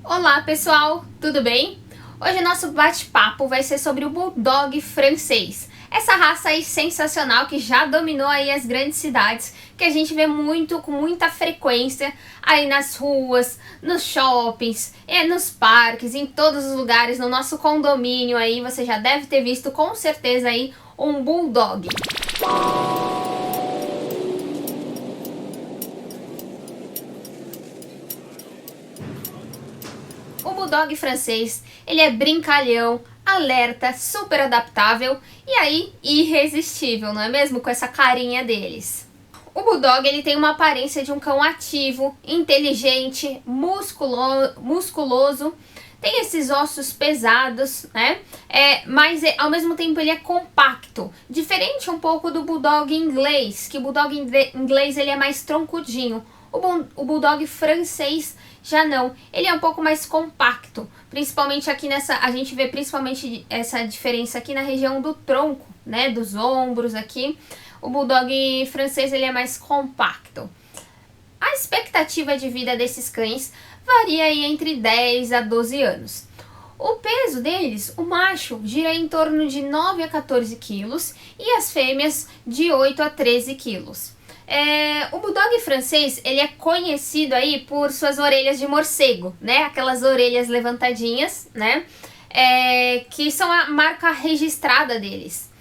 Olá pessoal, tudo bem? Hoje o nosso bate-papo vai ser sobre o Bulldog francês. Essa raça aí sensacional que já dominou aí as grandes cidades, que a gente vê com muita frequência aí nas ruas, nos shoppings, nos parques, em todos os lugares, no nosso condomínio aí, você já deve ter visto com certeza aí um Bulldog. O Bulldog francês, ele é brincalhão, alerta, super adaptável e aí irresistível, não é mesmo? Com essa carinha deles. O Bulldog, ele tem uma aparência de um cão ativo, inteligente, musculoso, tem esses ossos pesados, né? Mas ao mesmo tempo ele é compacto, diferente um pouco do Bulldog inglês, que o Bulldog inglês ele é mais troncudinho. O Bulldog francês já não, ele é um pouco mais compacto, principalmente aqui a gente vê principalmente essa diferença aqui na região do tronco, né, dos ombros aqui. O Bulldog francês ele é mais compacto. A expectativa de vida desses cães varia aí entre 10 a 12 anos. O peso deles, o macho, gira em torno de 9 a 14 quilos e as fêmeas de 8 a 13 quilos. O Bulldog francês, ele é conhecido aí por suas orelhas de morcego, né? Aquelas orelhas levantadinhas, né? Que são a marca registrada deles.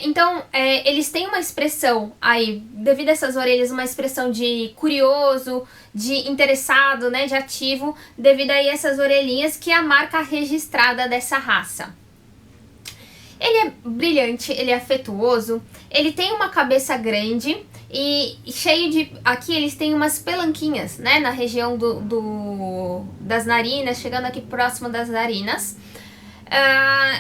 Então, eles têm uma expressão aí, devido a essas orelhas, uma expressão de curioso, de interessado, né? De ativo, devido aí a essas orelhinhas, que é a marca registrada dessa raça. Ele é brilhante, ele é afetuoso, ele tem uma cabeça grande e cheio de... Aqui eles têm umas pelanquinhas, né, na região das narinas, chegando aqui próximo das narinas.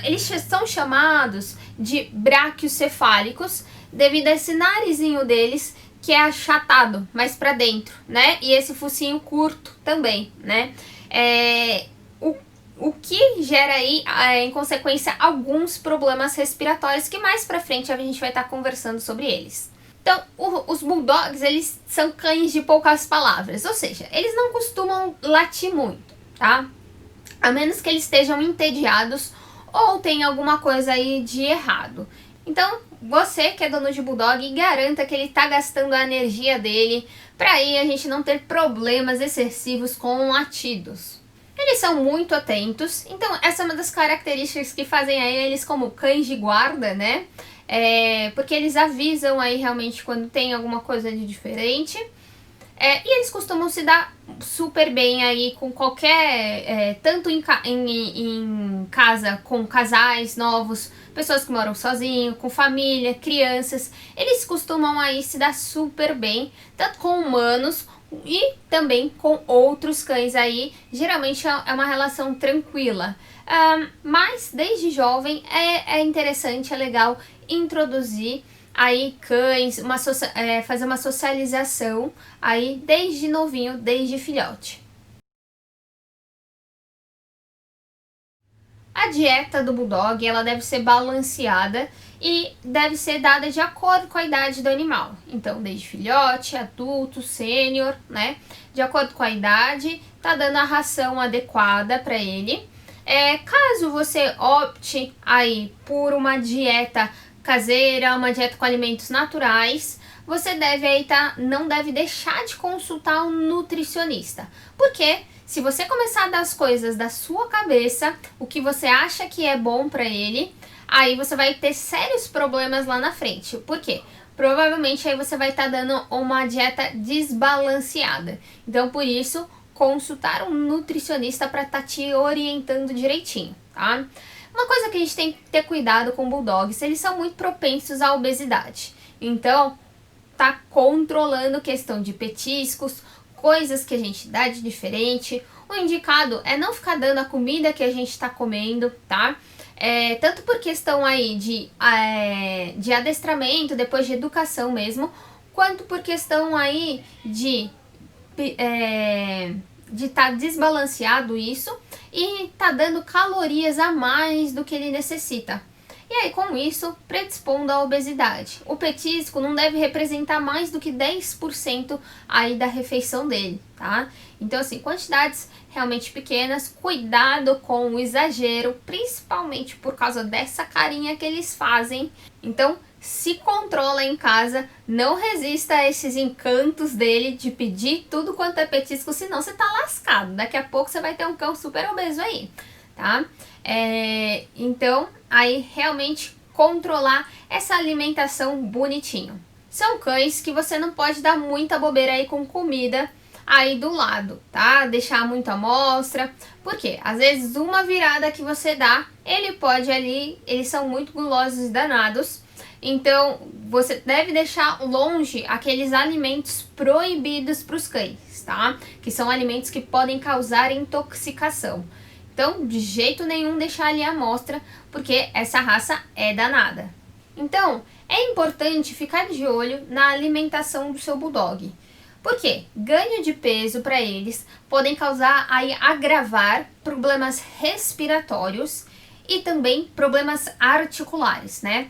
Eles são chamados de braquiocefálicos devido a esse narizinho deles que é achatado mais pra dentro, né, e esse focinho curto também, né. O que gera aí, em consequência, alguns problemas respiratórios que mais pra frente a gente vai estar conversando sobre eles. Então, os Bulldogs, eles são cães de poucas palavras, ou seja, eles não costumam latir muito, tá? A menos que eles estejam entediados ou tenham alguma coisa aí de errado. Então, você que é dono de Bulldog, garanta que ele tá gastando a energia dele pra aí a gente não ter problemas excessivos com latidos. Eles são muito atentos, então essa é uma das características que fazem aí eles como cães de guarda, né? Porque eles avisam aí realmente quando tem alguma coisa de diferente. E eles costumam se dar super bem aí com qualquer... tanto em casa com casais novos, pessoas que moram sozinhos, com família, crianças. Eles costumam aí se dar super bem, tanto com humanos e também com outros cães aí. Geralmente é uma relação tranquila. Mas desde jovem é interessante, é legal introduzir aí cães, fazer uma socialização aí desde novinho, desde filhote. A dieta do Bulldog, ela deve ser balanceada e deve ser dada de acordo com a idade do animal. Então, desde filhote, adulto, sênior, né? De acordo com a idade, tá dando a ração adequada para ele. Caso você opte aí por uma dieta caseira, uma dieta com alimentos naturais, você deve aí não deve deixar de consultar um nutricionista. Por quê? Se você começar a dar as coisas da sua cabeça, o que você acha que é bom pra ele, aí você vai ter sérios problemas lá na frente. Por quê? Provavelmente aí você vai estar dando uma dieta desbalanceada. Então, por isso, consultar um nutricionista para estar te orientando direitinho, tá? Uma coisa que a gente tem que ter cuidado com bulldogs, eles são muito propensos à obesidade. Então, tá controlando questão de petiscos, coisas que a gente dá de diferente. O indicado é não ficar dando a comida que a gente tá comendo, tá? Tanto por questão aí de adestramento, depois de educação mesmo, quanto por questão aí de estar desbalanceado isso e tá dando calorias a mais do que ele necessita. e aí com isso predispondo à obesidade. O petisco não deve representar mais do que 10% aí da refeição dele, tá? Então assim, quantidades realmente pequenas, cuidado com o exagero, principalmente por causa dessa carinha que eles fazem. Então se controla em casa, não resista a esses encantos dele de pedir tudo quanto é petisco, senão você tá lascado. Daqui a pouco você vai ter um cão super obeso aí, tá? Então, aí realmente controlar essa alimentação bonitinho. São cães que você não pode dar muita bobeira aí com comida aí do lado, tá? Deixar muita amostra, porque às vezes uma virada que você dá, ele pode ali, eles são muito gulosos e danados, então você deve deixar longe aqueles alimentos proibidos para os cães, tá? Que são alimentos que podem causar intoxicação. Então, de jeito nenhum deixar ali a amostra, porque essa raça é danada. Então, é importante ficar de olho na alimentação do seu bulldog. Porque ganho de peso para eles podem causar aí agravar problemas respiratórios e também problemas articulares, né?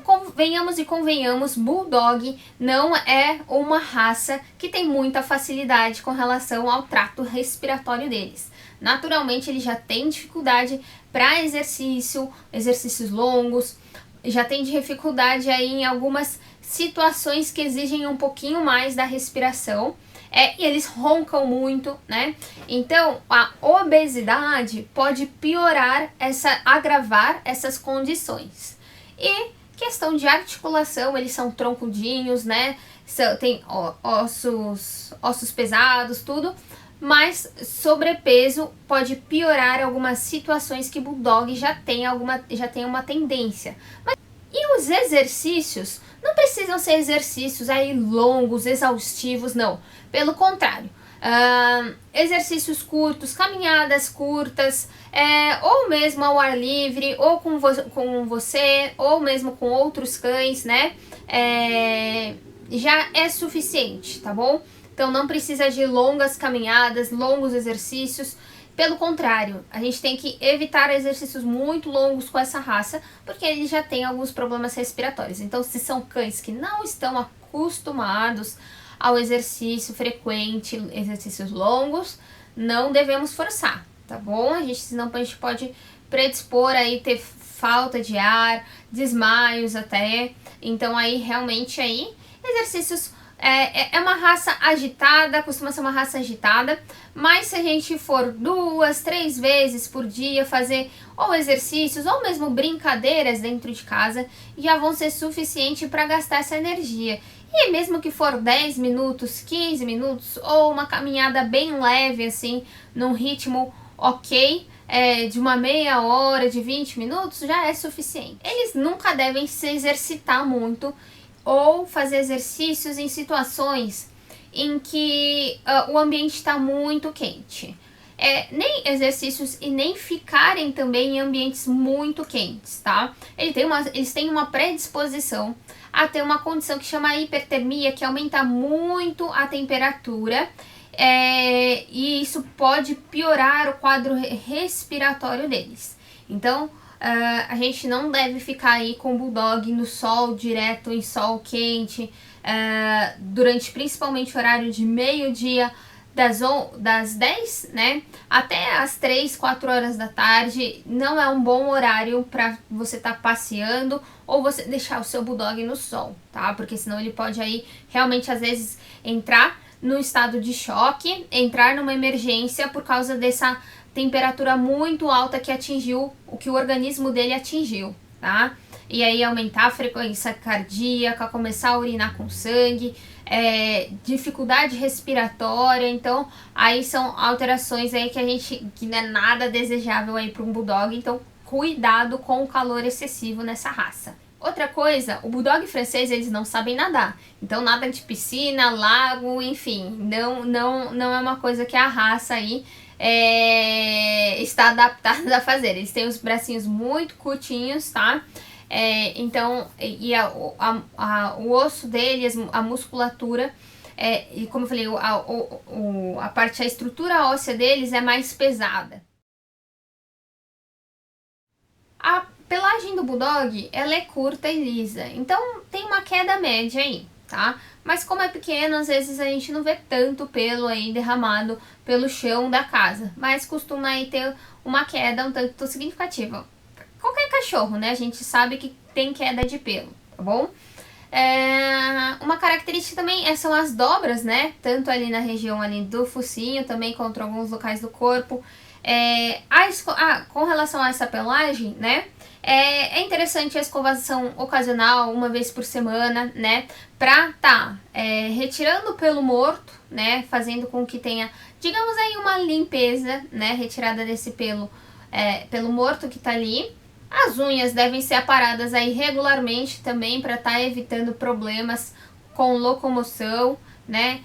Convenhamos e convenhamos, Bulldog não é uma raça que tem muita facilidade com relação ao trato respiratório deles. Naturalmente, ele já tem dificuldade para exercícios longos, já tem dificuldade aí em algumas situações que exigem um pouquinho mais da respiração, e eles roncam muito, né? Então, a obesidade pode agravar essas condições. E questão de articulação, eles são troncudinhos, né? Tem ossos pesados, tudo. Mas sobrepeso pode piorar algumas situações que Bulldog já tem uma tendência. E os exercícios não precisam ser exercícios aí longos, exaustivos, não. Pelo contrário, exercícios curtos, caminhadas curtas, ou mesmo ao ar livre, ou com você, ou mesmo com outros cães, né? Já é suficiente, tá bom? Então não precisa de longas caminhadas, longos exercícios. Pelo contrário, a gente tem que evitar exercícios muito longos com essa raça, porque ele já tem alguns problemas respiratórios. Então, se são cães que não estão acostumados ao exercício frequente, exercícios longos, não devemos forçar, tá bom? Senão a gente pode predispor aí ter falta de ar, desmaios até. Então aí realmente aí exercícios é uma raça agitada, costuma ser uma raça agitada, mas se a gente for 2, 3 vezes por dia fazer ou exercícios ou mesmo brincadeiras dentro de casa, já vão ser suficiente para gastar essa energia. E mesmo que for 10 minutos, 15 minutos ou uma caminhada bem leve assim, num ritmo ok, de uma meia hora, de 20 minutos, já é suficiente. Eles nunca devem se exercitar muito ou fazer exercícios em situações em que o ambiente está muito quente. Nem exercícios e nem ficarem também em ambientes muito quentes, tá? Eles têm uma predisposição a ter uma condição que chama hipertermia, que aumenta muito a temperatura, e isso pode piorar o quadro respiratório deles. Então, a gente não deve ficar aí com o Bulldog no sol direto, em sol quente, durante principalmente o horário de meio-dia, das 10, né, até as 3, 4 horas da tarde. Não é um bom horário para você estar passeando ou você deixar o seu Bulldog no sol, tá? Porque senão ele pode aí realmente às vezes entrar no estado de choque, entrar numa emergência por causa dessa temperatura muito alta que atingiu, o que o organismo dele atingiu, tá? E aí aumentar a frequência cardíaca, começar a urinar com sangue, dificuldade respiratória. Então aí são alterações aí que não é nada desejável aí para um Bulldog. Então cuidado com o calor excessivo nessa raça. Outra coisa, o Bulldog francês, eles não sabem nadar. Então nada de piscina, lago, enfim, não é uma coisa que a raça aí está adaptada a fazer. Eles têm os bracinhos muito curtinhos, tá? Então, o osso deles, a musculatura, e como eu falei, a estrutura óssea deles é mais pesada. A pelagem do Bulldog, ela é curta e lisa, então tem uma queda média aí, tá? Mas como é pequeno, às vezes a gente não vê tanto pelo aí derramado pelo chão da casa, mas costuma aí ter uma queda um tanto significativa. Qualquer cachorro, né? A gente sabe que tem queda de pelo, tá bom? Uma característica também são as dobras, né? Tanto ali na região ali do focinho, também contra alguns locais do corpo. Com relação a essa pelagem, né? É interessante a escovação ocasional, uma vez por semana, né? Pra retirando o pelo morto, né? Fazendo com que tenha, digamos aí, uma limpeza, né? Retirada desse pelo morto que tá ali. As unhas devem ser aparadas aí regularmente também para estar evitando problemas com locomoção, né?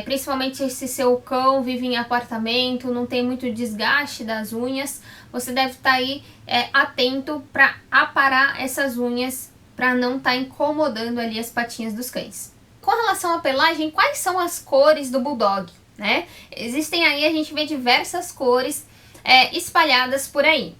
Principalmente se seu cão vive em apartamento, não tem muito desgaste das unhas, você deve estar aí atento para aparar essas unhas para não estar incomodando ali as patinhas dos cães. Com relação à pelagem, quais são as cores do Bulldog, né? Existem aí, a gente vê diversas cores espalhadas por aí.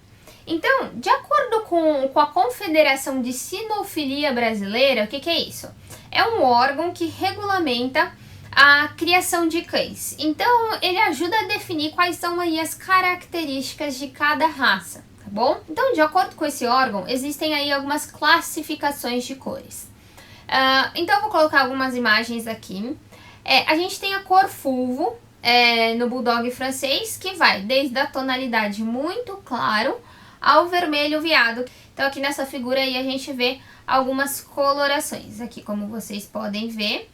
Então, de acordo com a Confederação de Sinofilia Brasileira, o que é isso? É um órgão que regulamenta a criação de cães. Então, ele ajuda a definir quais são aí as características de cada raça, tá bom? Então, de acordo com esse órgão, existem aí algumas classificações de cores. Então, eu vou colocar algumas imagens aqui. A gente tem a cor fulvo no Bulldog francês, que vai desde a tonalidade muito claro ao vermelho viado. Então aqui nessa figura aí a gente vê algumas colorações. Aqui, como vocês podem ver,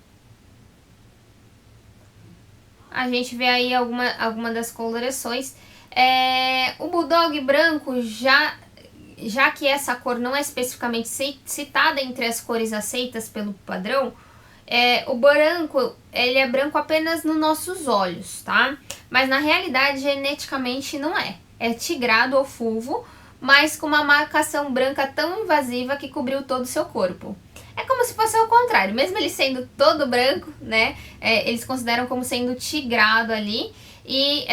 a gente vê aí alguma das colorações. O Bulldog branco, já que essa cor não é especificamente citada entre as cores aceitas pelo padrão, o branco, ele é branco apenas nos nossos olhos, tá? Mas na realidade, geneticamente não é. É tigrado ou fulvo, mas com uma marcação branca tão invasiva que cobriu todo o seu corpo. É como se fosse ao contrário, mesmo ele sendo todo branco, né? Eles consideram como sendo tigrado ali. E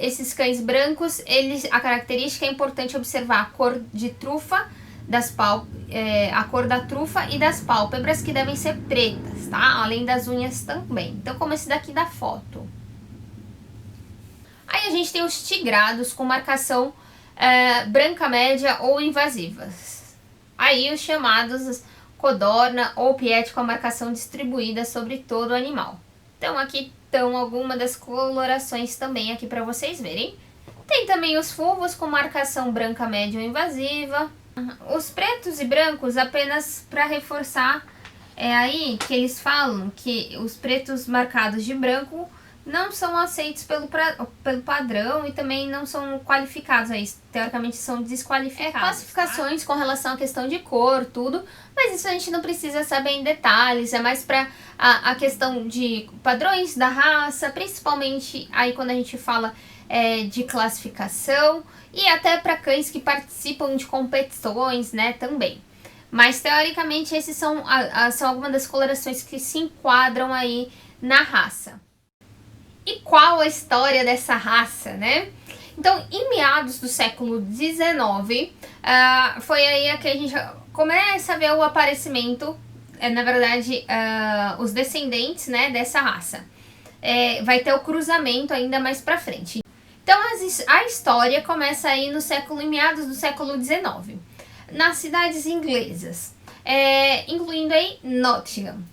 esses cães brancos, a característica é importante observar a cor de trufa a cor da trufa e das pálpebras, que devem ser pretas, tá? Além das unhas também. Então, como esse daqui da foto. Aí a gente tem os tigrados com marcação branca média ou invasivas. Aí os chamados codorna ou piete com a marcação distribuída sobre todo o animal. Então aqui estão algumas das colorações também aqui para vocês verem. Tem também os fulvos com marcação branca média ou invasiva. Os pretos e brancos apenas para reforçar aí que eles falam que os pretos marcados de branco não são aceitos pelo padrão e também não são qualificados aí, teoricamente são desqualificados. Classificações com relação à questão de cor, tudo, mas isso a gente não precisa saber em detalhes, é mais para a questão de padrões da raça, principalmente aí quando a gente fala de classificação e até para cães que participam de competições, né, também. Mas teoricamente esses são algumas das colorações que se enquadram aí na raça. E qual a história dessa raça, né? Então, em meados do século XIX, foi aí que a gente começa a ver o aparecimento, na verdade, os descendentes, né, dessa raça. Vai ter o cruzamento ainda mais pra frente. Então, a história começa aí em meados do século XIX, nas cidades inglesas, incluindo aí Nottingham.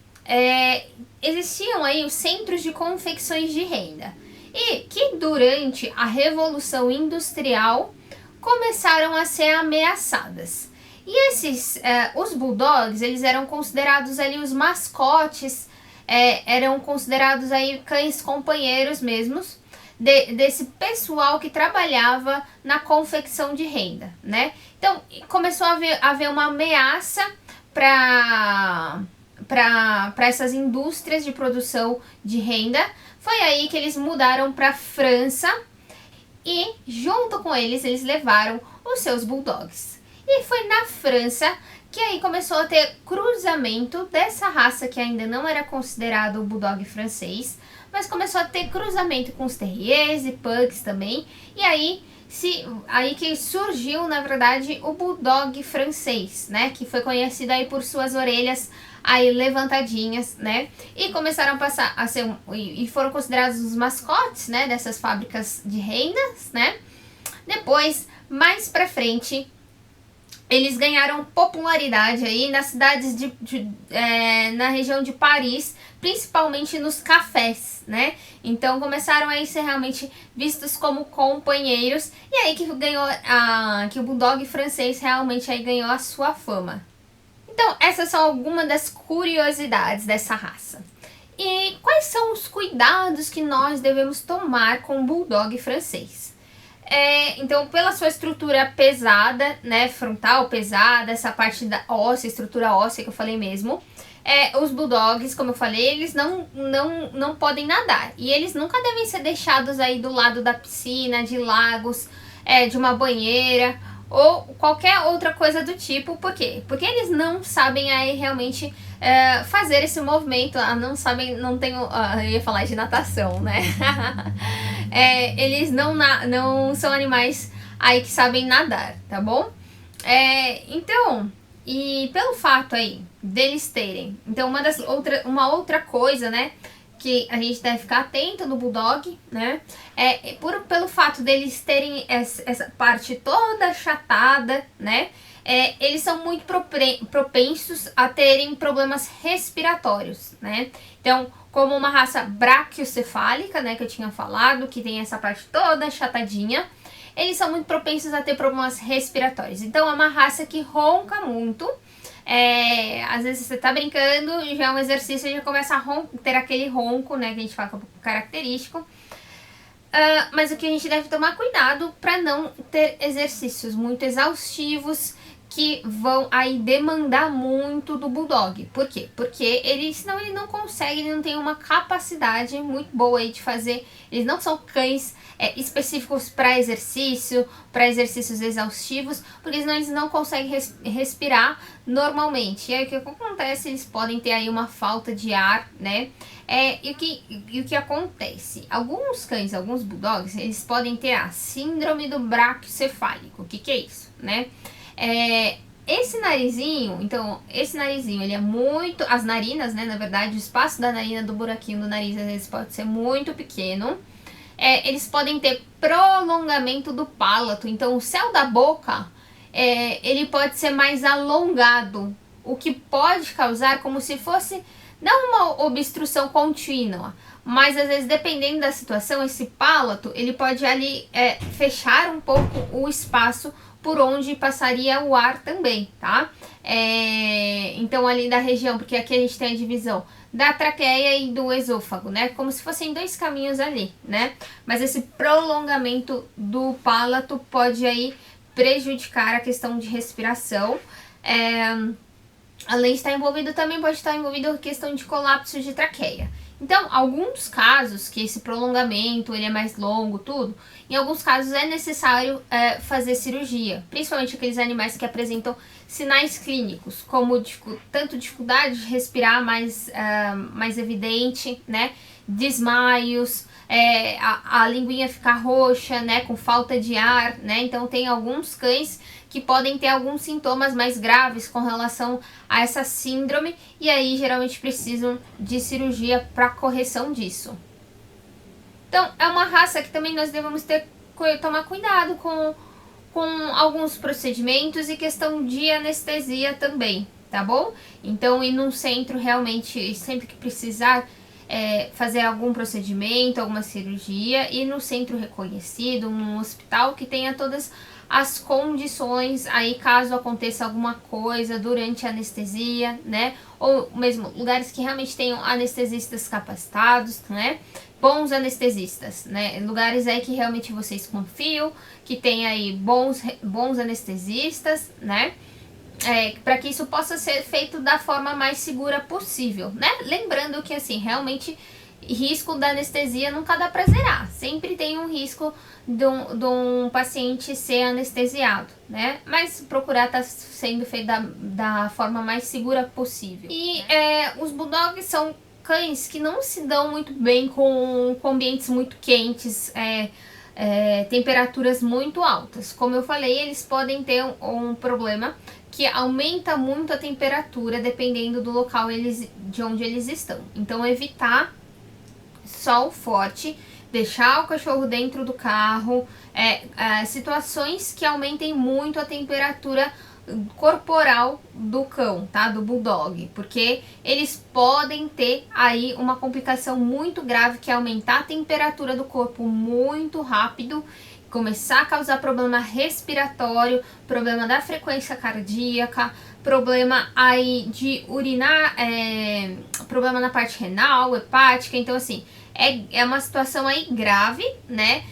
Existiam aí os centros de confecções de renda e que durante a Revolução Industrial começaram a ser ameaçadas. E os bulldogs, eles eram considerados ali os mascotes, eram considerados aí cães companheiros mesmos desse pessoal que trabalhava na confecção de renda, né? Então começou a haver uma ameaça para essas indústrias de produção de renda. Foi aí que eles mudaram para a França e junto com eles levaram os seus bulldogs. E foi na França que aí começou a ter cruzamento dessa raça que ainda não era considerado o bulldog francês, mas começou a ter cruzamento com os terriers e pugs também, e aí que surgiu, na verdade, o Bulldog francês, né, que foi conhecido aí por suas orelhas aí levantadinhas, né, e começaram a passar a ser, e foram considerados os mascotes, né, dessas fábricas de rendas, né. Depois, mais pra frente, eles ganharam popularidade aí nas cidades na região de Paris, principalmente nos cafés, né? Então começaram a ser realmente vistos como companheiros, e aí que o Bulldog francês realmente aí ganhou a sua fama. Então essas são algumas das curiosidades dessa raça. E quais são os cuidados que nós devemos tomar com o Bulldog francês? Então, pela sua estrutura pesada, né, frontal pesada, essa parte da óssea, estrutura óssea que eu falei mesmo, os bulldogs, como eu falei, eles não podem nadar. E eles nunca devem ser deixados aí do lado da piscina, de lagos, de uma banheira ou qualquer outra coisa do tipo. Por quê? Porque eles não sabem aí realmente fazer esse movimento, eu ia falar de natação, né? Eles não são animais aí que sabem nadar, tá bom? Então, e pelo fato aí deles terem, então uma outra coisa, né, que a gente deve ficar atento no Bulldog, né, pelo fato deles terem essa parte toda achatada, né, eles são muito propensos a terem problemas respiratórios, né, então como uma raça braquiocefálica, né, que eu tinha falado, que tem essa parte toda achatadinha, eles são muito propensos a ter problemas respiratórios. Então é uma raça que ronca muito. Às vezes você tá brincando e já é um exercício e já começa a ter aquele ronco, né, que a gente fala que é um pouco característico. Mas o que a gente deve tomar cuidado para não ter exercícios muito exaustivos que vão aí demandar muito do Bulldog. Por quê? Porque senão ele não consegue, ele não tem uma capacidade muito boa aí de fazer. Eles não são cães específicos para exercícios exaustivos, porque senão eles não conseguem respirar normalmente. E aí o que acontece? Eles podem ter aí uma falta de ar, né? E o que acontece? Alguns cães, alguns bulldogs, eles podem ter a síndrome do braquiocefálico. O que é isso, né? Esse narizinho, ele é muito... As narinas, né, na verdade, o espaço da narina, do buraquinho do nariz, às vezes pode ser muito pequeno. Eles podem ter prolongamento do palato, então o céu da boca, ele pode ser mais alongado, o que pode causar como se fosse, não uma obstrução contínua, mas às vezes, dependendo da situação, esse palato, ele pode ali fechar um pouco o espaço por onde passaria o ar também, tá? Então ali da região, porque aqui a gente tem a divisão da traqueia e do esôfago, né? Como se fossem dois caminhos ali, né? Mas esse prolongamento do palato pode aí prejudicar a questão de respiração. Além de estar envolvido, também pode estar envolvido a questão de colapso de traqueia. Então, alguns casos que esse prolongamento ele é mais longo, tudo, em alguns casos é necessário fazer cirurgia, principalmente aqueles animais que apresentam sinais clínicos, como tanto dificuldade de respirar mais evidente, né, desmaios, a linguinha ficar roxa, né, com falta de ar, né, então tem alguns cães que podem ter alguns sintomas mais graves com relação a essa síndrome e aí geralmente precisam de cirurgia para correção disso. Então é uma raça que também nós devemos tomar cuidado com alguns procedimentos e questão de anestesia também, tá bom? Então ir num centro realmente, sempre que precisar fazer algum procedimento, alguma cirurgia, ir no centro reconhecido, um hospital que tenha todas as condições aí caso aconteça alguma coisa durante a anestesia, né? Ou mesmo lugares que realmente tenham anestesistas capacitados, né? Bons anestesistas, né? Lugares aí que realmente vocês confiam, que tem aí bons anestesistas, né? Para que isso possa ser feito da forma mais segura possível, né? Lembrando que assim, realmente risco da anestesia nunca dá pra zerar, sempre tem um risco de um paciente ser anestesiado, né? Mas procurar estar sendo feito da forma mais segura possível. E os bulldogs são cães que não se dão muito bem com ambientes muito quentes, temperaturas muito altas. Como eu falei, eles podem ter um problema que aumenta muito a temperatura dependendo do local de onde eles estão. Então, evitar sol forte, deixar o cachorro dentro do carro, situações que aumentem muito a temperatura corporal do cão, tá? Do bulldog, porque eles podem ter aí uma complicação muito grave, que é aumentar a temperatura do corpo muito rápido, começar a causar problema respiratório, problema da frequência cardíaca, problema aí de urinar, problema na parte renal, hepática. Então, assim, é uma situação aí grave, né?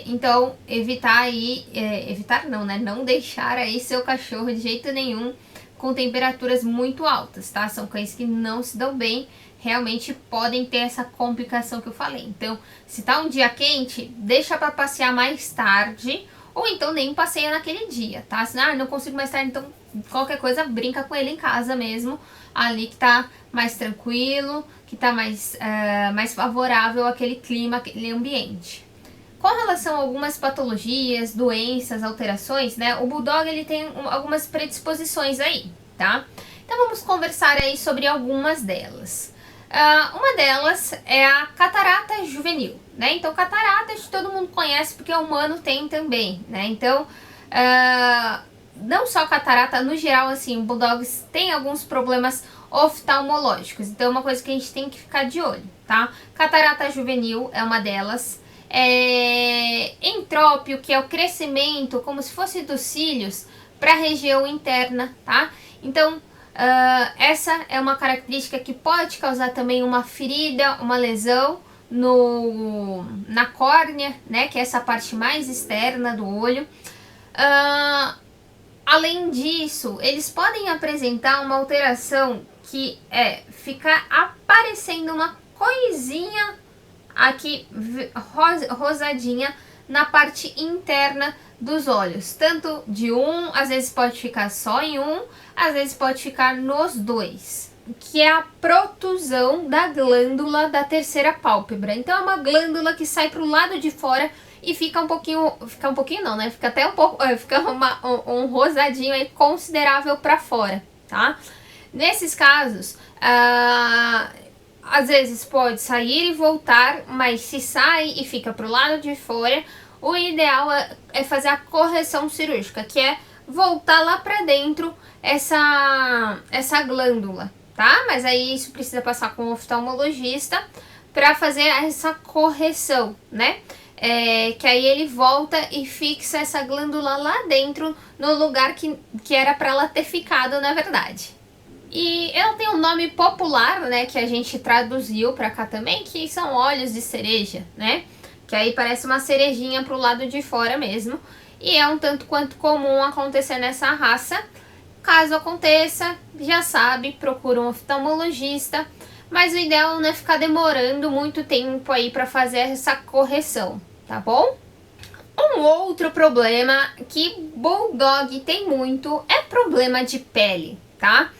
Então, evitar aí, evitar não, né? Não deixar aí seu cachorro de jeito nenhum com temperaturas muito altas, tá? São cães que não se dão bem, realmente podem ter essa complicação que eu falei. Então, se tá um dia quente, deixa para passear mais tarde, ou então nem passeia naquele dia, tá? Se não consigo mais tarde, então qualquer coisa brinca com ele em casa mesmo, ali que tá mais tranquilo, que tá mais favorável àquele clima, aquele ambiente. Com relação a algumas patologias, doenças, alterações, né, o Bulldog ele tem algumas predisposições aí, tá? Então vamos conversar aí sobre algumas delas. Uma delas é a catarata juvenil, né? Então catarata todo mundo conhece porque o humano tem também, né? Então, não só catarata, no geral, assim, Bulldogs tem alguns problemas oftalmológicos. Então é uma coisa que a gente tem que ficar de olho, tá? Catarata juvenil é uma delas. Entrópio, que é o crescimento como se fosse dos cílios para a região interna, tá? Então, essa é uma característica que pode causar também uma ferida, uma lesão na córnea, né? Que é essa parte mais externa do olho. Além disso, eles podem apresentar uma alteração que é ficar aparecendo uma coisinha aqui rosadinha na parte interna dos olhos, tanto de às vezes pode ficar só em às vezes pode ficar nos dois, que é a protusão da glândula da terceira pálpebra. Então é uma glândula que sai para o lado de fora e fica um pouquinho não, né? Fica até um pouco, fica um rosadinho aí considerável para fora, tá? Nesses casos, às vezes pode sair e voltar, mas se sai e fica pro lado de fora, o ideal é fazer a correção cirúrgica, que é voltar lá pra dentro essa glândula, tá? Mas aí isso precisa passar com o oftalmologista para fazer essa correção, né? Que aí ele volta e fixa essa glândula lá dentro, no lugar que era para ela ter ficado, na verdade. E ela tem um nome popular, né, que a gente traduziu pra cá também, que são olhos de cereja, né? Que aí parece uma cerejinha pro lado de fora mesmo. E é um tanto quanto comum acontecer nessa raça. Caso aconteça, já sabe, procura um oftalmologista. Mas o ideal não é ficar demorando muito tempo aí pra fazer essa correção, tá bom? Um outro problema que Bulldog tem muito é problema de pele, tá?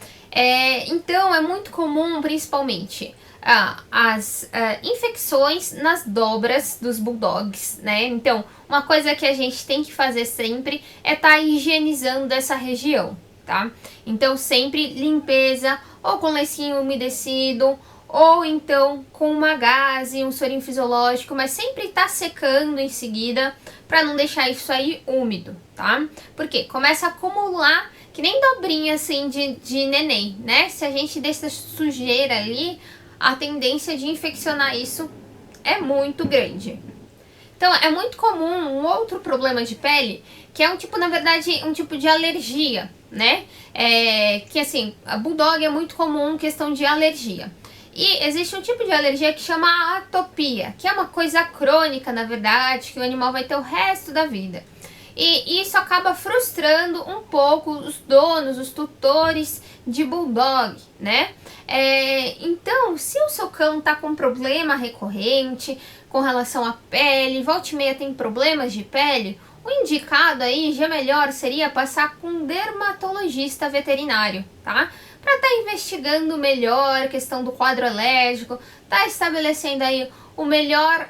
Então é muito comum, principalmente, as infecções nas dobras dos Bulldogs, né? Então, uma coisa que a gente tem que fazer sempre é estar higienizando essa região, tá? Então, sempre limpeza, ou com lencinho umedecido, ou então com uma gaze, um sorinho fisiológico, mas sempre tá secando em seguida, para não deixar isso aí úmido, tá? Porque começa a acumular, que nem dobrinha assim de neném, né? Se a gente deixa sujeira ali, a tendência de infeccionar isso é muito grande. Então, é muito comum um outro problema de pele, que é na verdade, um tipo de alergia, né? Que assim, a Bulldog é muito comum questão de alergia. E existe um tipo de alergia que chama atopia, que é uma coisa crônica, na verdade, que o animal vai ter o resto da vida. E isso acaba frustrando um pouco os donos, os tutores de Bulldog, né? Então, se o seu cão tá com problema recorrente com relação à pele, volta e meia tem problemas de pele, o indicado aí, já melhor, seria passar com um dermatologista veterinário, tá? para estar investigando melhor a questão do quadro alérgico, tá estabelecendo aí o melhor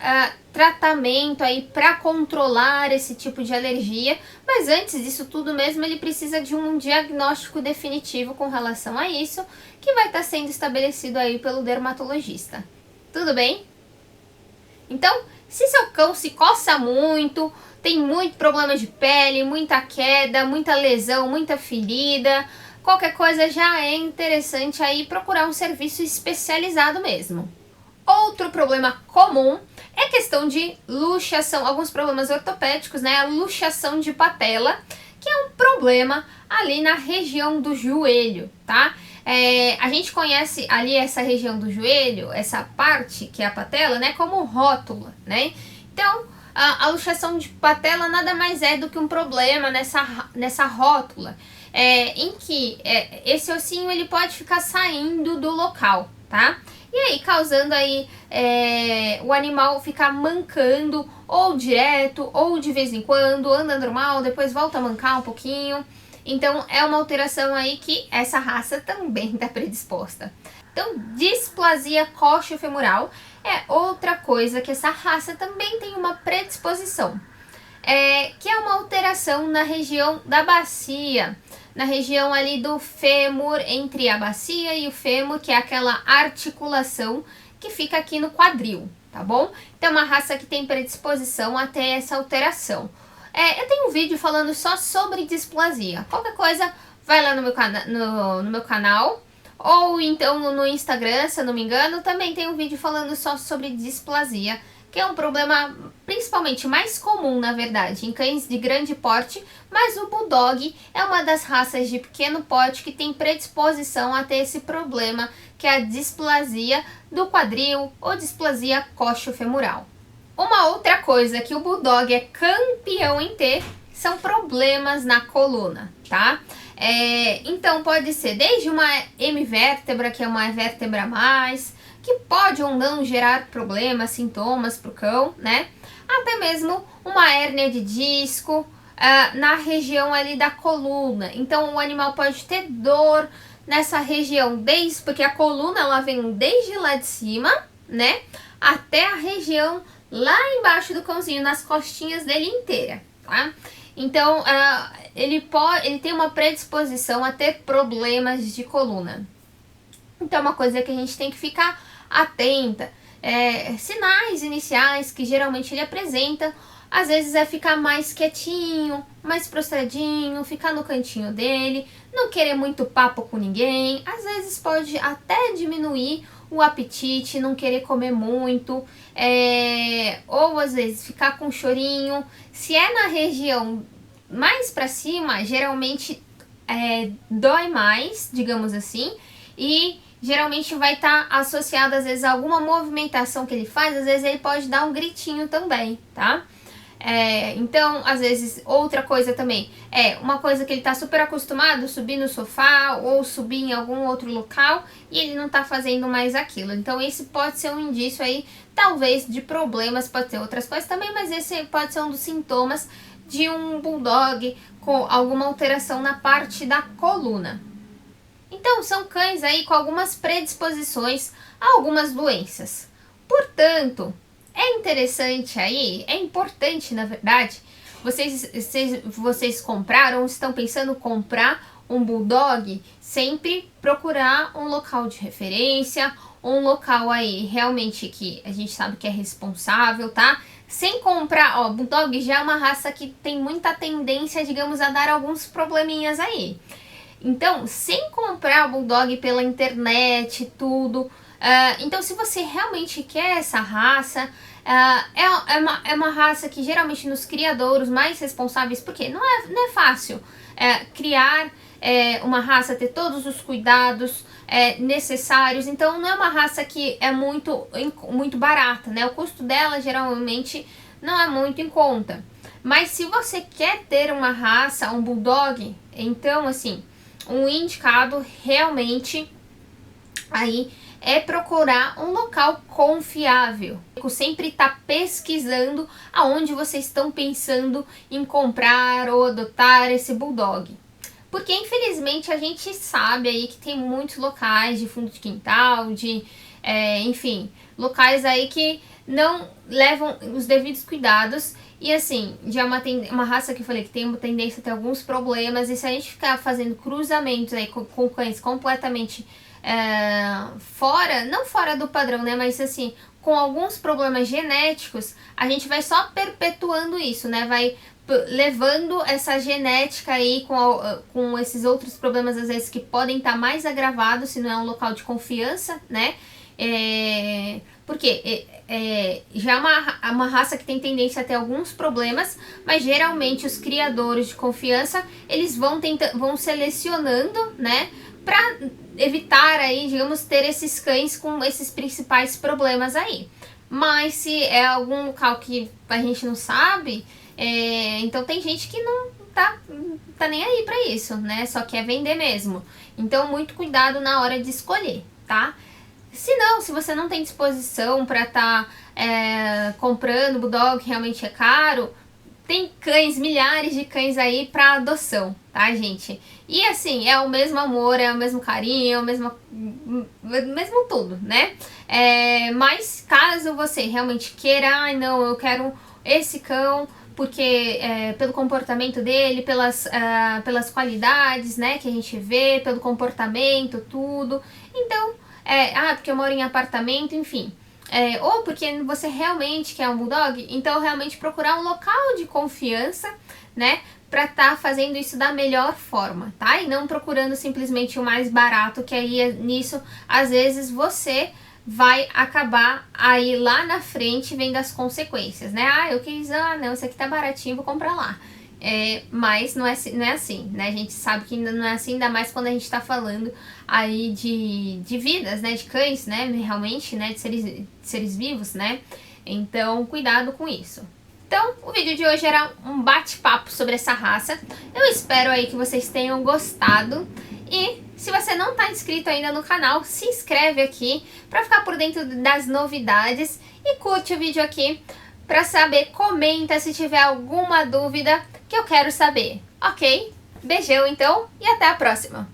tratamento aí para controlar esse tipo de alergia, mas antes disso tudo mesmo ele precisa de um diagnóstico definitivo com relação a isso, que vai estar sendo estabelecido aí pelo dermatologista. Tudo bem? Então, se seu cão se coça muito, tem muito problema de pele, muita queda, muita lesão, muita ferida, qualquer coisa já é interessante aí procurar um serviço especializado mesmo. Outro problema comum é a questão de luxação, alguns problemas ortopédicos, né? A luxação de patela, que é um problema ali na região do joelho, tá? A gente conhece ali essa região do joelho, essa parte que é a patela, né, como rótula, né? Então, a luxação de patela nada mais é do que um problema nessa rótula, em que esse ossinho ele pode ficar saindo do local, tá? E aí causando aí o animal ficar mancando ou direto ou de vez em quando, anda normal, depois volta a mancar um pouquinho. Então é uma alteração aí que essa raça também está predisposta. Então displasia coxofemoral é outra coisa que essa raça também tem uma predisposição. Que é uma alteração na região da bacia, na região ali do fêmur, entre a bacia e o fêmur, que é aquela articulação que fica aqui no quadril, tá bom? Então é uma raça que tem predisposição a ter essa alteração. Eu tenho um vídeo falando só sobre displasia. Qualquer coisa, vai lá no meu canal, ou então no Instagram, se eu não me engano, também tem um vídeo falando só sobre displasia, que é um problema principalmente mais comum, na verdade, em cães de grande porte, mas o Bulldog é uma das raças de pequeno porte que tem predisposição a ter esse problema, que é a displasia do quadril ou displasia coxofemoral. Uma outra coisa que o Bulldog é campeão em ter são problemas na coluna, tá? Então pode ser desde uma hemivértebra, que é uma vértebra a mais, que pode ou não gerar problemas, sintomas para o cão, né? Até mesmo uma hérnia de disco na região ali da coluna. Então o animal pode ter dor nessa região, porque a coluna ela vem desde lá de cima, né? Até a região lá embaixo do cãozinho, nas costinhas dele inteira, tá? Então ele tem uma predisposição a ter problemas de coluna. Então é uma coisa que a gente tem que ficar atenta. Sinais iniciais que geralmente ele apresenta, às vezes é ficar mais quietinho, mais prostradinho, ficar no cantinho dele, não querer muito papo com ninguém, às vezes pode até diminuir o apetite, não querer comer muito, ou às vezes ficar com chorinho. Se é na região mais pra cima, geralmente dói mais, digamos assim, e geralmente vai estar associado às vezes a alguma movimentação que ele faz, às vezes ele pode dar um gritinho também, tá? Então, às vezes, outra coisa também, uma coisa que ele tá super acostumado, subir no sofá ou subir em algum outro local e ele não tá fazendo mais aquilo. Então, esse pode ser um indício aí, talvez, de problemas, pode ter outras coisas também, mas esse pode ser um dos sintomas de um Bulldog com alguma alteração na parte da coluna. Então, são cães aí com algumas predisposições a algumas doenças. Portanto, é interessante aí, é importante na verdade, vocês compraram ou estão pensando em comprar um Bulldog, sempre procurar um local de referência, um local aí realmente que a gente sabe que é responsável, tá? Sem comprar, Bulldog já é uma raça que tem muita tendência, digamos, a dar alguns probleminhas aí. Então, sem comprar Bulldog pela internet e tudo, então se você realmente quer essa raça, é uma raça que geralmente nos criadouros mais responsáveis, porque não é fácil criar uma raça, ter todos os cuidados necessários, então não é uma raça que é muito barata, né? O custo dela geralmente não é muito em conta. Mas se você quer ter uma raça, um Bulldog, então assim, um indicado realmente aí é procurar um local confiável. Sempre está pesquisando aonde vocês estão pensando em comprar ou adotar esse Bulldog. Porque infelizmente a gente sabe aí que tem muitos locais de fundo de quintal, enfim, locais aí que não levam os devidos cuidados. E assim, já é uma raça que eu falei que tem uma tendência a ter alguns problemas, e se a gente ficar fazendo cruzamentos aí com cães completamente fora, não fora do padrão, né, mas assim, com alguns problemas genéticos, a gente vai só perpetuando isso, né, vai levando essa genética aí com esses outros problemas, às vezes, que podem estar mais agravados se não é um local de confiança, né, porque já é uma raça que tem tendência a ter alguns problemas, mas geralmente os criadores de confiança, eles vão selecionando, né, para evitar aí, digamos, ter esses cães com esses principais problemas aí. Mas se é algum local que a gente não sabe, então tem gente que não tá nem aí pra isso, né? Só quer vender mesmo. Então muito cuidado na hora de escolher, tá? Se você não tem disposição para comprando Bulldog, que realmente é caro, tem cães, milhares de cães aí para adoção, tá, gente? E assim, é o mesmo amor, é o mesmo carinho, é o mesmo tudo, né? Mas caso você realmente queira, não, eu quero esse cão porque pelo comportamento dele, pelas qualidades, né, que a gente vê, pelo comportamento, tudo. Então, porque eu moro em apartamento, enfim. Ou porque você realmente quer um Bulldog, então realmente procurar um local de confiança, né, pra estar fazendo isso da melhor forma, tá? E não procurando simplesmente o mais barato, que aí nisso, às vezes, você vai acabar aí lá na frente vendo as consequências, né? Não, isso aqui tá baratinho, vou comprar lá. Mas não é assim, né? A gente sabe que ainda não é assim, ainda mais quando a gente tá falando aí de vidas, né? De cães, né? Realmente, né? De seres vivos, né? Então, cuidado com isso. Então, o vídeo de hoje era um bate-papo sobre essa raça. Eu espero aí que vocês tenham gostado. E se você não está inscrito ainda no canal, se inscreve aqui para ficar por dentro das novidades. E curte o vídeo aqui para saber, comenta se tiver alguma dúvida que eu quero saber, ok? Beijão então e até a próxima!